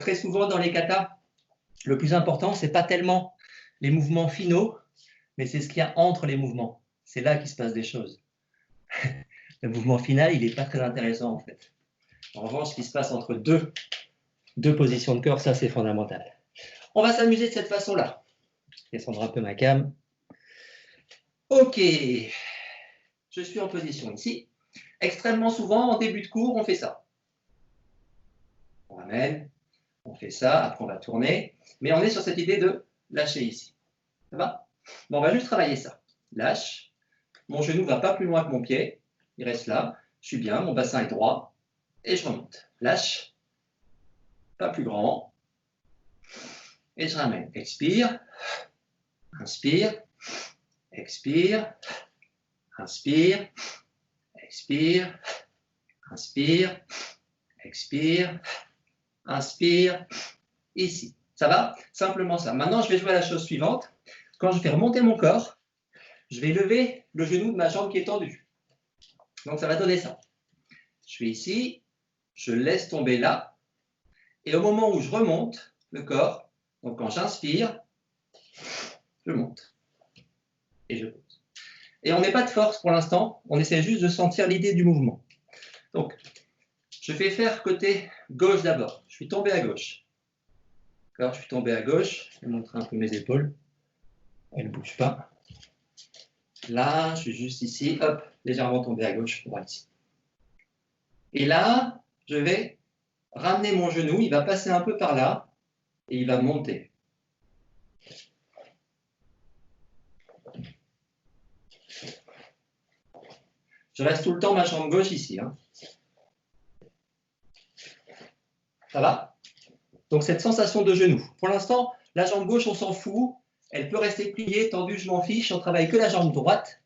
très souvent dans les katas, le plus important, ce n'est pas tellement les mouvements finaux, mais c'est ce qu'il y a entre les mouvements. C'est là qu'il se passe des choses. Le mouvement final, il n'est pas très intéressant en fait. En revanche, ce qui se passe entre deux positions de corps, ça c'est fondamental. On va s'amuser de cette façon-là. Descendre un peu ma cam. Ok, je suis en position ici. Extrêmement souvent, en début de cours, on fait ça. On ramène, on fait ça, après on va tourner. Mais on est sur cette idée de lâcher ici. Ça va? Bon, on va juste travailler ça. Lâche. Mon genou ne va pas plus loin que mon pied. Il reste là. Je suis bien, mon bassin est droit. Et je remonte. Lâche. Pas plus grand. Et je ramène. Expire. Inspire. Expire. Inspire. Expire. Inspire. Expire. Inspire. Ici. Ça va? Simplement ça. Maintenant, je vais jouer à la chose suivante. Quand je vais remonter mon corps, je vais lever le genou de ma jambe qui est tendue. Donc, ça va donner ça. Je suis ici, je laisse tomber là. Et au moment où je remonte le corps, donc quand j'inspire, je monte. Et je pose. Et on ne met pas de force pour l'instant, on essaie juste de sentir l'idée du mouvement. Donc, je vais faire côté gauche d'abord. Je suis tombé à gauche. Alors, je suis tombé à gauche. Je vais montrer un peu mes épaules. Elles ne bougent pas. Là, je suis juste ici. Hop, légèrement tombé à gauche pour ici. Et là, je vais ramener mon genou. Il va passer un peu par là. Et il va monter. Je reste tout le temps ma jambe gauche ici. Hein. Ça va? Donc, cette sensation de genou. Pour l'instant, la jambe gauche, on s'en fout. Elle peut rester pliée, tendue, je m'en fiche. On travaille que la jambe droite.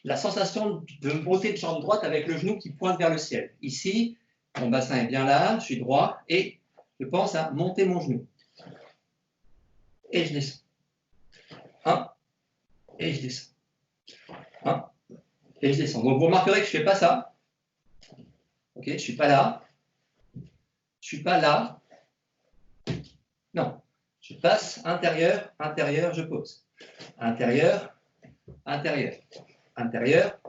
La sensation de montée de jambe droite avec le genou qui pointe vers le ciel. Ici, mon bassin est bien là, je suis droit. Et je pense à monter mon genou. Et je descends. 1. Et je descends. 1. Et je descends. Donc, vous remarquerez que je ne fais pas ça. Ok, je ne suis pas là. Je ne suis pas là. Non. Je passe intérieur, intérieur, je pose. Intérieur, intérieur. Intérieur,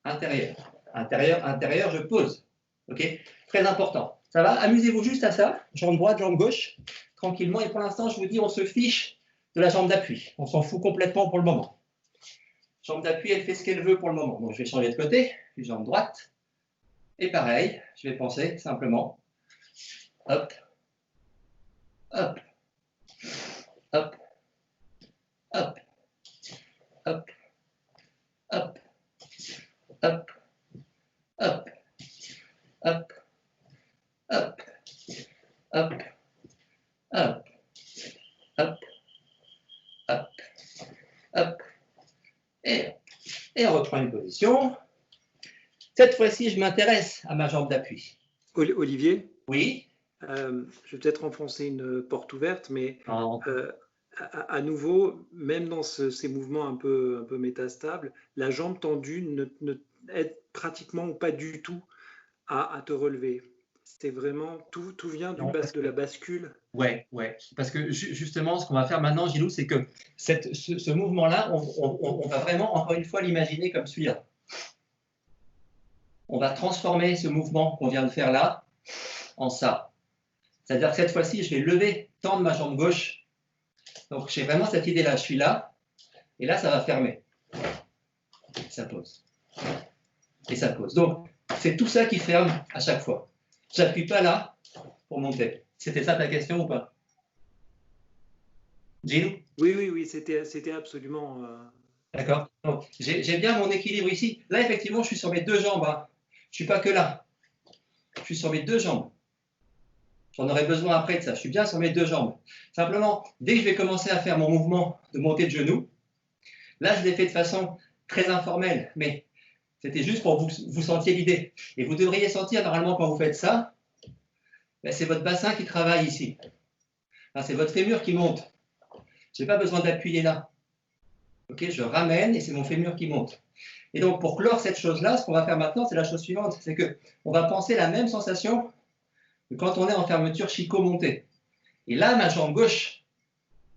intérieur. Intérieur, intérieur, je pose. Ok? Très important. Ça va? Amusez-vous juste à ça. Jambe droite, jambe gauche. Tranquillement. Et pour l'instant, je vous dis, on se fiche de la jambe d'appui. On s'en fout complètement pour le moment. Jambe d'appui, elle fait ce qu'elle veut pour le moment. Donc, je vais changer de côté. Puis jambe droite. Et pareil, je vais penser simplement. Hop. Hop. Hop. Hop. Hop. Hop. Hop. Hop. Hop. Hop. Hop. Hop. Hop. Hop. Hop. Et on reprend une position. Cette fois-ci, je m'intéresse à ma jambe d'appui. Olivier? Oui. Je vais peut-être enfoncer une porte ouverte, mais à nouveau, même dans ces mouvements un peu métastables, la jambe tendue ne aide pratiquement ou pas du tout à te relever. C'est vraiment, tout vient de la bascule. Ouais. Parce que justement, ce qu'on va faire maintenant, Gilou, c'est que ce mouvement-là, on va vraiment, encore une fois, l'imaginer comme celui-là. On va transformer ce mouvement qu'on vient de faire là en ça. C'est-à-dire que cette fois-ci, je vais lever, tendre ma jambe gauche. Donc, j'ai vraiment cette idée-là. Je suis là, et là, ça va fermer. Ça pose. Et ça pose. Donc, c'est tout ça qui ferme à chaque fois. Je n'appuie pas là pour monter. C'était ça ta question ou pas? Gilou? Oui, c'était absolument... D'accord. Donc, j'ai bien mon équilibre ici. Là, effectivement, je suis sur mes deux jambes. Hein. Je ne suis pas que là. Je suis sur mes deux jambes. J'en aurai besoin après de ça. Je suis bien sur mes deux jambes. Simplement, dès que je vais commencer à faire mon mouvement de montée de genou, là, je l'ai fait de façon très informelle, mais c'était juste pour que vous sentiez l'idée. Et vous devriez sentir, normalement, quand vous faites ça, ben, c'est votre bassin qui travaille ici. C'est votre fémur qui monte. Je n'ai pas besoin d'appuyer là. Okay, je ramène et c'est mon fémur qui monte. Et donc, pour clore cette chose-là, ce qu'on va faire maintenant, c'est la chose suivante. C'est qu'on va penser la même sensation que quand on est en fermeture Chico montée. Et là, ma jambe gauche,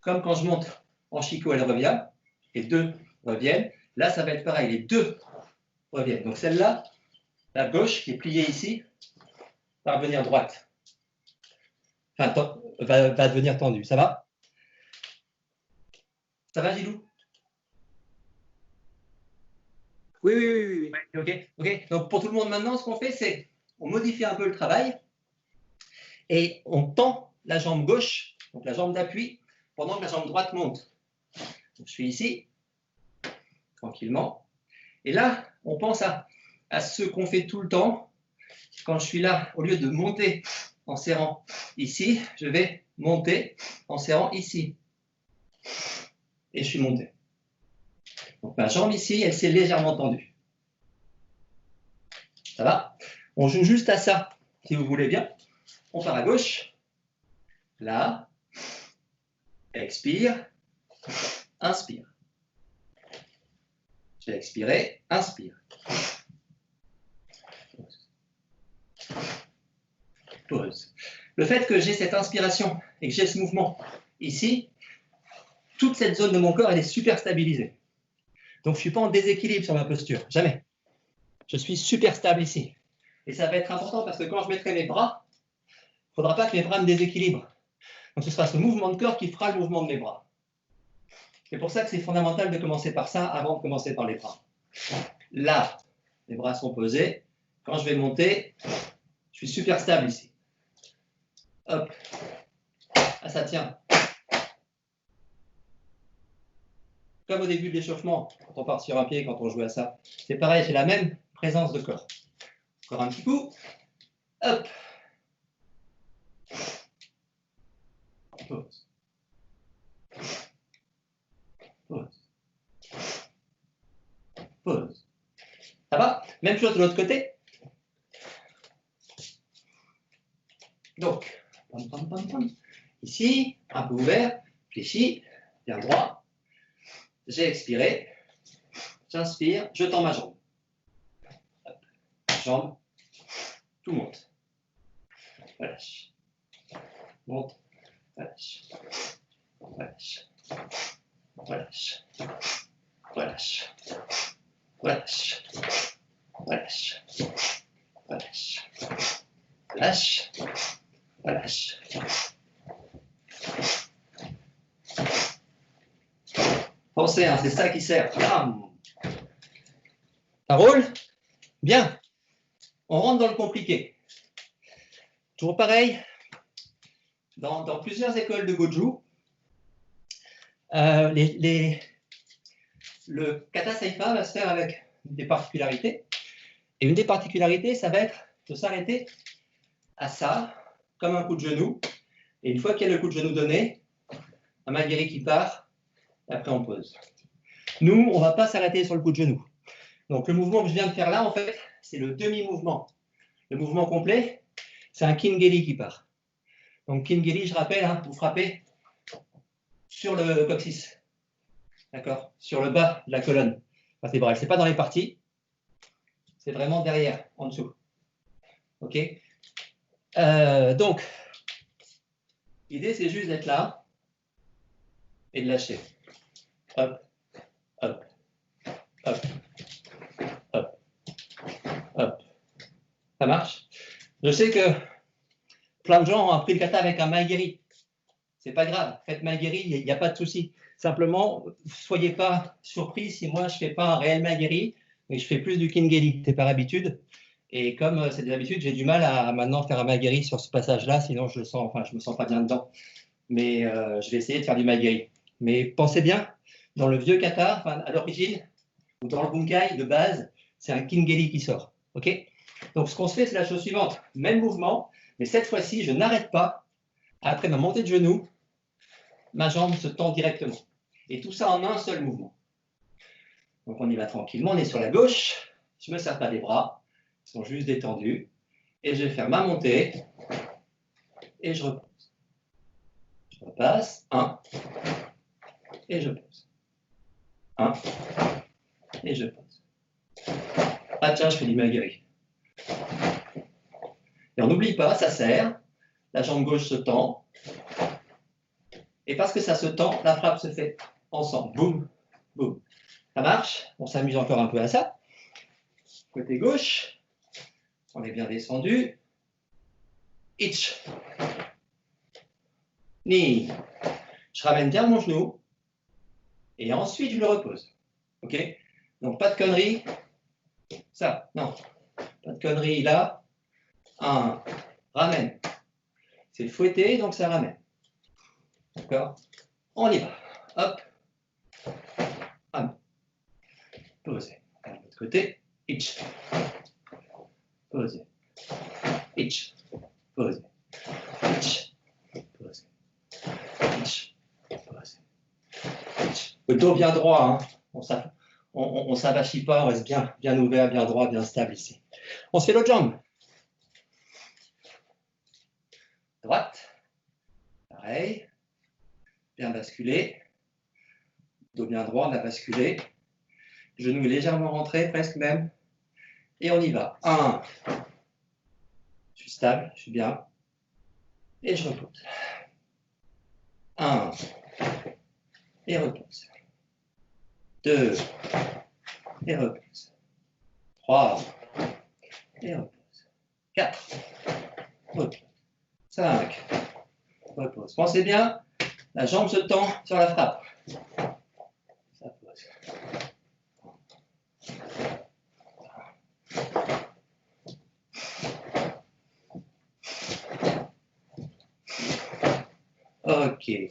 comme quand je monte en chicot, elle revient. Les deux reviennent. Là, ça va être pareil. Les deux reviennent. Donc celle-là, la gauche qui est pliée ici, va revenir droite. Enfin, va devenir tendue. Ça va? Ça va, Gilou? Oui, oui, oui, oui. Ouais, ok. Donc pour tout le monde maintenant, ce qu'on fait, c'est on modifie un peu le travail et on tend la jambe gauche, donc la jambe d'appui, pendant que la jambe droite monte. Donc, je suis ici, tranquillement. Et là, on pense à ce qu'on fait tout le temps. Quand je suis là, au lieu de monter en serrant ici, je vais monter en serrant ici. Et je suis monté. Donc ma jambe ici, elle s'est légèrement tendue. Ça va? On joue juste à ça, si vous voulez bien. On part à gauche. Là. Expire. Inspire. Je vais expirer. Inspire. Pause. Le fait que j'ai cette inspiration et que j'ai ce mouvement ici, toute cette zone de mon corps, elle est super stabilisée. Donc, je ne suis pas en déséquilibre sur ma posture. Jamais. Je suis super stable ici. Et ça va être important parce que quand je mettrai mes bras, il ne faudra pas que mes bras me déséquilibrent. Donc, ce sera ce mouvement de corps qui fera le mouvement de mes bras. C'est pour ça que c'est fondamental de commencer par ça avant de commencer par les bras. Là, les bras sont posés. Quand je vais monter, je suis super stable ici. Hop. Ah, ça tient. Comme au début de l'échauffement, quand on part sur un pied, quand on joue à ça. C'est pareil, j'ai la même présence de corps. Encore un petit coup. Hop. Pause. Pause. Pause. Ça va? Même chose de l'autre côté. Donc, pam, pam, pam, pam. Ici, un peu ouvert, fléchi, bien droit. J'ai expiré. J'inspire, je tends ma jambe. Hop. Jambe. Tout monte. Relâche. Monte. Relâche. Relâche. Relâche. Relâche. Relâche. Relâche. Relâche. Lâche. Relâche. Pensez, hein, c'est ça qui sert. Bam. Ça roule? Bien. On rentre dans le compliqué. Toujours pareil. Dans plusieurs écoles de Goju, le kata seifa va se faire avec des particularités. Et une des particularités, ça va être de s'arrêter à ça, comme un coup de genou. Et une fois qu'il y a le coup de genou donné, un magiri qui part, et après on pose. Nous, on ne va pas s'arrêter sur le coup de genou. Donc le mouvement que je viens de faire là, en fait, c'est le demi-mouvement. Le mouvement complet, c'est un kingeli qui part. Donc kingeli, je rappelle, hein, vous frappez sur le coccyx. D'accord? Sur le bas de la colonne vertébrale. Ce n'est pas dans les parties, c'est vraiment derrière, en dessous. OK? Donc, l'idée, c'est juste d'être là et de lâcher. Hop, hop, hop, hop, hop. Ça marche? Je sais que plein de gens ont appris le kata avec un maigiri. C'est pas grave, faites maigiri, il n'y a pas de souci. Simplement, ne soyez pas surpris si moi je ne fais pas un réel maigiri, mais je fais plus du kingeli. C'est par habitude. Et comme c'est des habitudes, j'ai du mal à maintenant faire un maigiri sur ce passage-là, sinon je me sens pas bien dedans. Mais je vais essayer de faire du maigiri. Mais pensez bien, dans le vieux kata, à l'origine, ou dans le bunkai de base, c'est un kingeli qui sort. OK? Donc ce qu'on se fait, c'est la chose suivante. Même mouvement, mais cette fois-ci, je n'arrête pas. Après ma montée de genou, ma jambe se tend directement. Et tout ça en un seul mouvement. Donc on y va tranquillement, on est sur la gauche. Je ne me serre pas les bras, ils sont juste détendus. Et je vais faire ma montée. Et je repose. Je repasse. 1. Et je pose. 1. Et je pose. Ah tiens, je fais du maigiri. Et on n'oublie pas, ça serre. La jambe gauche se tend. Et parce que ça se tend, la frappe se fait ensemble. Boum, boum. Ça marche. On s'amuse encore un peu à ça. Côté gauche, on est bien descendu. Itch. Ni. Je ramène bien mon genou. Et ensuite, je le repose. OK? Donc, pas de conneries. Ça, non. Pas de conneries là. Un. Ramène. C'est fouetté, donc ça ramène. D'accord? On y va. Hop. Ramène. Posez. De l'autre côté. Itch. Posez. Itch. Posez. Itch. Posez. Itch. Posez. Itch. Le dos bien droit. Hein. On ne s'avachit pas, on reste bien ouvert, bien droit, bien stable ici. On se fait l'autre jambe. Droite. Pareil. Bien basculé. Dos bien droit, on a basculé. Genou légèrement rentré, presque même. Et on y va. 1. Je suis stable, je suis bien. Et je repose. 1. Et repose. 2. Et repose. 3. Et repose. 4. Repose. 5. Repose. Pensez bien, la jambe se tend sur la frappe. Ça pose. Ok.